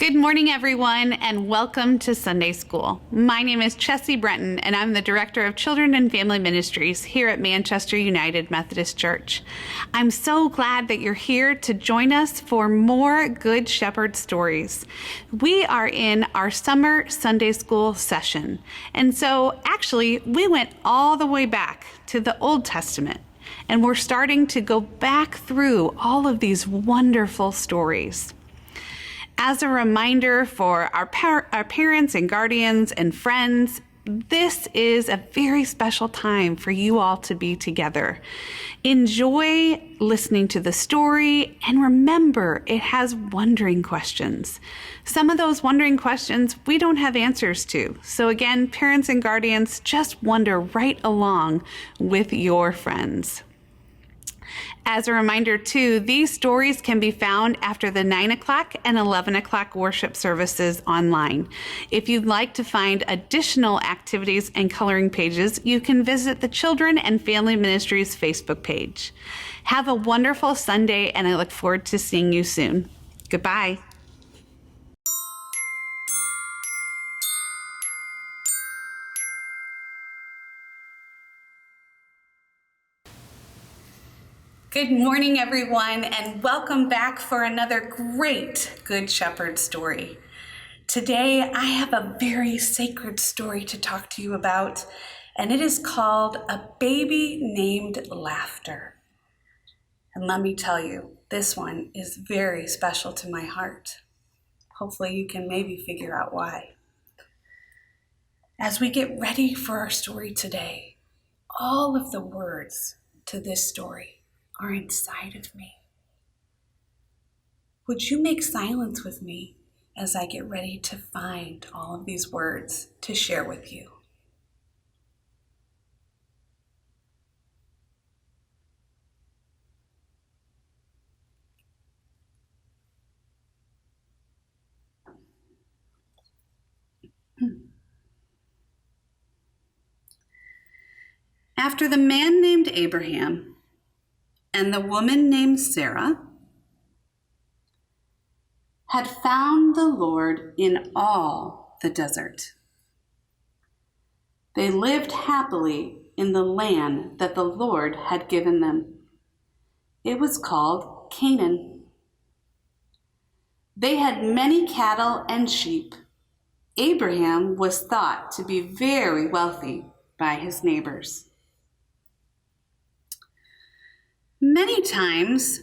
Good morning, everyone, and welcome to Sunday School. My name is Chessie Brenton, and I'm the Director of Children and Family Ministries here at Manchester United Methodist Church. I'm so glad that you're here to join us for more Good Shepherd stories. We are in our summer Sunday School session, and so actually we went all the way back to the Old Testament, and we're starting to go back through all of these wonderful stories. As a reminder for our parents and guardians and friends, this is a very special time for you all to be together. Enjoy listening to the story, and remember, it has wondering questions. Some of those wondering questions we don't have answers to. So again, parents and guardians, just wonder right along with your friends. As a reminder, too, these stories can be found after the 9 o'clock and 11 o'clock worship services online. If you'd like to find additional activities and coloring pages, you can visit the Children and Family Ministries Facebook page. Have a wonderful Sunday, and I look forward to seeing you soon. Goodbye. Good morning, everyone, and welcome back for another great Good Shepherd story. Today, I have a very sacred story to talk to you about, and it is called A Baby Named Laughter. And let me tell you, this one is very special to my heart. Hopefully, you can maybe figure out why. As we get ready for our story today, all of the words to this story are inside of me. Would you make silence with me as I get ready to find all of these words to share with you? After the man named Abraham and the woman named Sarah had found the Lord in all the desert, they lived happily in the land that the Lord had given them. It was called Canaan. They had many cattle and sheep. Abraham was thought to be very wealthy by his neighbors. Many times,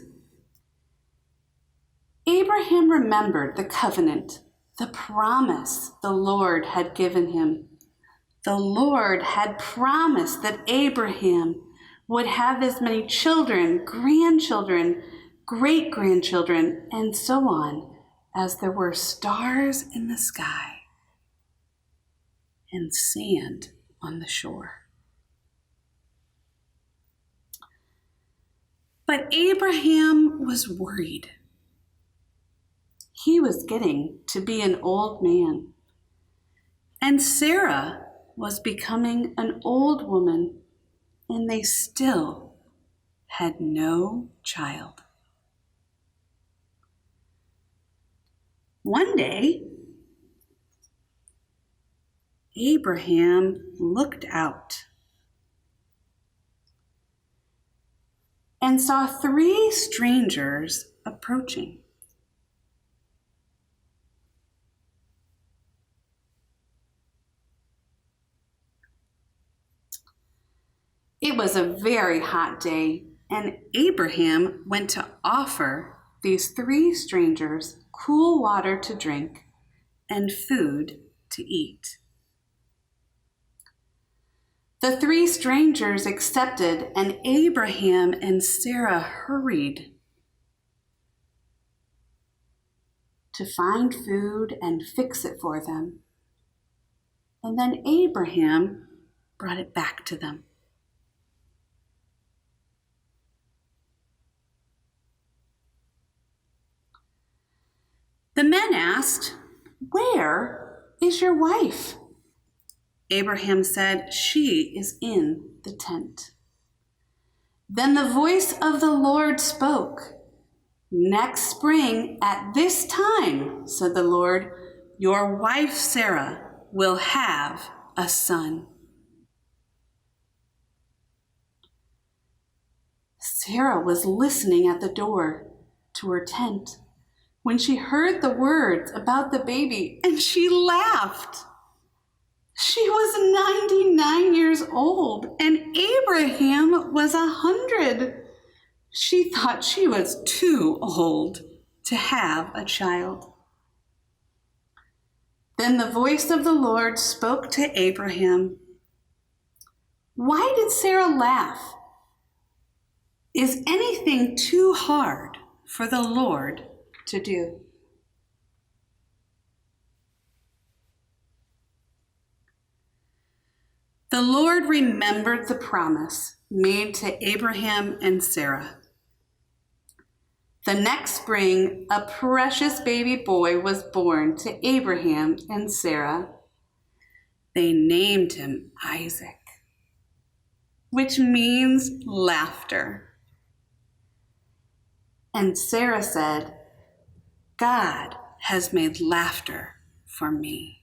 Abraham remembered the covenant, the promise the Lord had given him. The Lord had promised that Abraham would have as many children, grandchildren, great-grandchildren, and so on, as there were stars in the sky and sand on the shore. But Abraham was worried. He was getting to be an old man, and Sarah was becoming an old woman, and they still had no child. One day, Abraham looked out and saw 3 strangers approaching. It was a very hot day, and Abraham went to offer these 3 strangers cool water to drink and food to eat. The 3 strangers accepted, and Abraham and Sarah hurried to find food and fix it for them. And then Abraham brought it back to them. The men asked, "Where is your wife?" Abraham said, "She is in the tent." Then the voice of the Lord spoke, "Next spring at this time, said the Lord, your wife Sarah will have a son. Sarah was listening at the door to her tent when she heard the words about the baby, and she laughed. She was 99 years old, and Abraham was 100. She thought she was too old to have a child. Then the voice of the Lord spoke to Abraham. Why did Sarah laugh? Is anything too hard for the Lord to do? The Lord remembered the promise made to Abraham and Sarah. The next spring, a precious baby boy was born to Abraham and Sarah. They named him Isaac, which means laughter. And Sarah said, God has made laughter for me.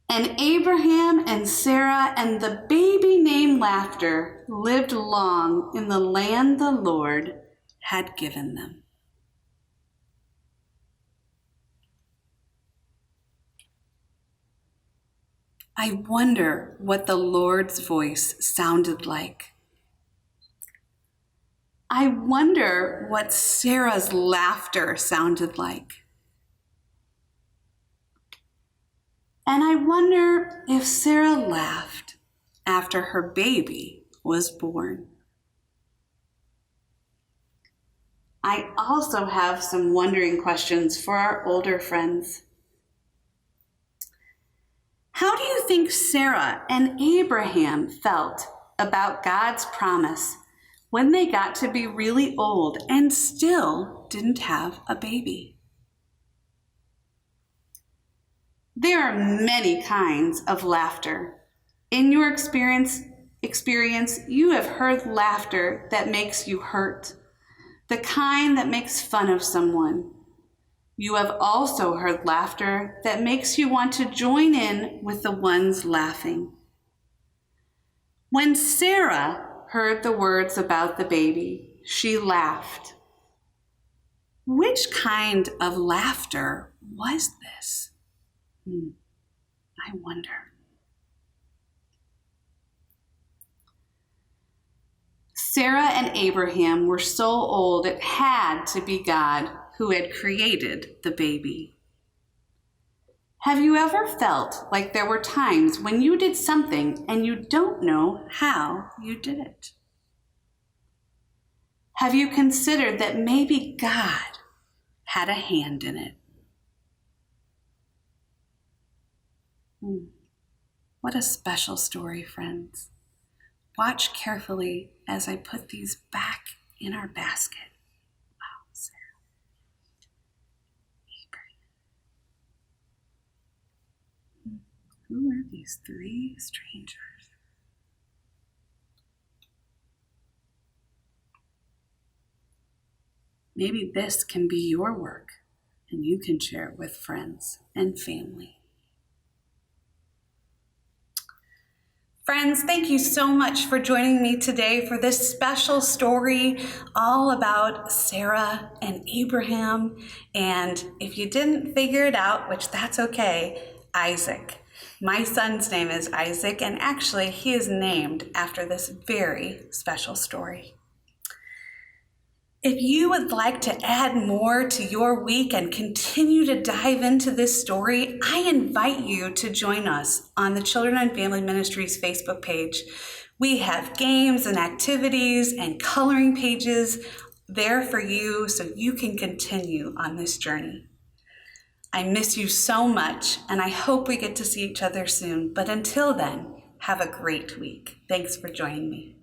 And Abraham and Sarah and the baby named Laughter lived long in the land the Lord had given them. I wonder what the Lord's voice sounded like. I wonder what Sarah's laughter sounded like. And I wonder if Sarah laughed after her baby was born. I also have some wondering questions for our older friends. How do you think Sarah and Abraham felt about God's promise when they got to be really old and still didn't have a baby? There are many kinds of laughter. In your experience, you have heard laughter that makes you hurt, the kind that makes fun of someone. You have also heard laughter that makes you want to join in with the ones laughing. When Sarah heard the words about the baby, she laughed. Which kind of laughter was this? I wonder. Sarah and Abraham were so old it had to be God who had created the baby. Have you ever felt like there were times when you did something and you don't know how you did it? Have you considered that maybe God had a hand in it? What a special story, friends. Watch carefully as I put these back in our basket. Wow, Sarah. Abraham. Who are these three strangers? Maybe this can be your work, and you can share it with friends and family. Friends, thank you so much for joining me today for this special story all about Sarah and Abraham. And if you didn't figure it out, which that's okay, Isaac. My son's name is Isaac, and actually he is named after this very special story. If you would like to add more to your week and continue to dive into this story, I invite you to join us on the Children and Family Ministries Facebook page. We have games and activities and coloring pages there for you so you can continue on this journey. I miss you so much, and I hope we get to see each other soon. But until then, have a great week. Thanks for joining me.